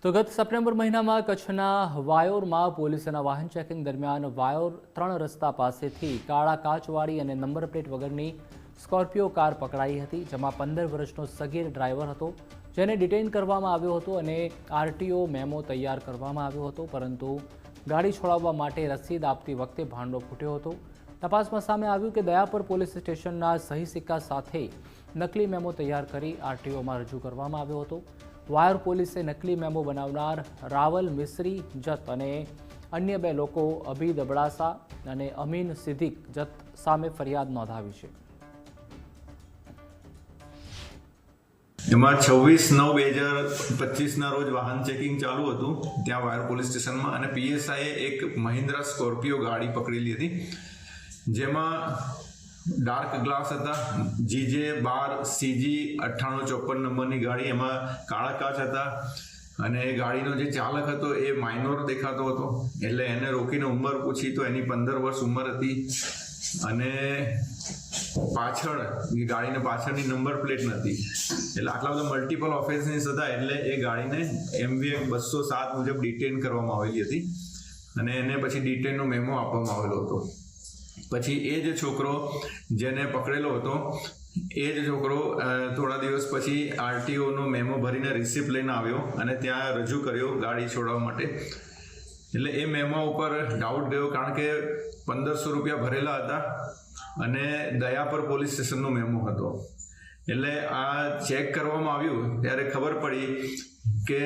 તો ગત સપ્ટેમ્બર મહિનામાં કચ્છના વાયોરમાં પોલીસના વાહન ચેકિંગ દરમિયાન વાયોર 3 રસ્તા પાસેથી કાળા કાચવાળી અને નંબર પ્લેટ વગરની સ્કોર્પિયો કાર પકડાઈ હતી, જેમાં 15 વર્ષનો સગીર ડ્રાઈવર હતો, જેને ડિટેઇન કરવામાં આવ્યો હતો અને આરટીઓ મેમો તૈયાર કરવામાં આવ્યો હતો, પરંતુ ગાડી છોડાવવા માટે રસીદ આપતી વખતે ભાંડો ફૂટ્યો હતો। તપાસમાં સામે આવ્યું કે દયાપર પોલીસ સ્ટેશનના સહી સિક્કા સાથે નકલી મેમો તૈયાર કરી આરટીઓમાં રજૂ કરવામાં આવ્યો હતો। વાયોર પોલીસે નકલી મેમો બનાવનાર રાવલ મિસ્રી જત અને અન્ય 2 લોકો અભિદ અબડાસા અને અમીન સિદ્દીક જત સામે ફરિયાદ નોંધાવી છે। એમાં 26/9/2025 રોજ વાહન ચેકિંગ ચાલુ હતું ત્યાં વાયોર પોલીસ સ્ટેશનમાં, અને પીએસઆઈએ એક મહિન્દ્રા સ્કોર્પિયો ગાડી પકડેલી હતી, જેમાં ડાર્ક ગ્લાસ હતા, GJ12CG 9854 નંબરની ગાડી, એમાં કાળા કાચ હતા, અને એ ગાડીનો જે ચાલક હતો એ માઇનોર દેખાતો હતો, એટલે એને રોકીને ઉંમર પૂછી તો એની 15 વર્ષ ઉંમર હતી, અને પાછળ ગાડીને પાછળની નંબર પ્લેટ નથી, એટલે આટલા બધા મલ્ટિપલ ઓફેન્સીસ હતા, એટલે એ ગાડીને MV 207 મુજબ ડિટેન કરવામાં આવેલી હતી, અને એને પછી ડિટેનનો મેમો આપવામાં આવેલો હતો। પછી એ જ છોકરો જેને પકડેલો હતો એ જ છોકરો થોડા દિવસ પછી આરટીઓનો મેમો ભરીને રિસિપ્ટ લઈને આવ્યો અને ત્યાં રજૂ કર્યો ગાડી છોડાવવા માટે। એટલે એ મેમો ઉપર ડાઉટ ગયો, કારણ કે 1500 રૂપિયા ભરેલા હતા અને દયાપર પોલીસ સ્ટેશનનો મેમો હતો। એટલે આ ચેક કરવામાં આવ્યું ત્યારે ખબર પડી કે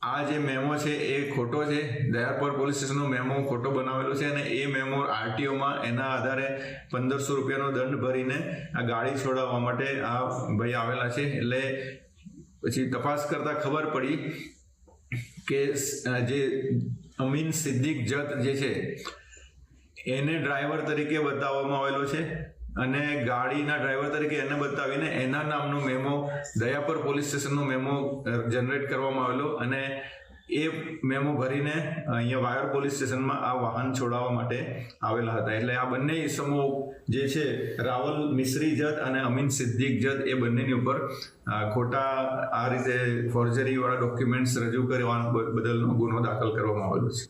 આ જે મેમો છે એ ખોટો છે, દયાપર પોલીસ સ્ટેશનનો મેમો ખોટો બનાવેલો છે, અને એ મેમો આરટીઓમાં એના આધારે 1500 રૂપિયાનો દંડ ભરીને આ ગાડી છોડાવવા માટે આ ભાઈ આવેલા છે। એટલે પછી તપાસ કરતાં ખબર પડી કે જે અમીન સિદ્દીક જત જે છે એને ડ્રાઈવર તરીકે બતાવવામાં આવેલો છે, અને ગાડીના ડ્રાઈવર તરીકે એને બતાવીને એના નામનો મેમો દયાપર પોલીસ સ્ટેશનનો મેમો જનરેટ કરવામાં આવેલો, અને એ મેમો ભરીને અહીંયા વાયોર પોલીસ સ્ટેશનમાં આ વાહન છોડાવવા માટે આવેલા હતા। એટલે આ બંને ઇસમો જે છે રાવલ મિસ્રી જત અને અમીન સિદ્દીક જત, એ બંનેની ઉપર ખોટા આ રીતે ફોર્જરીવાળા ડોક્યુમેન્ટ્સ રજૂ કરવા બદલનો ગુનો દાખલ કરવામાં આવેલો છે।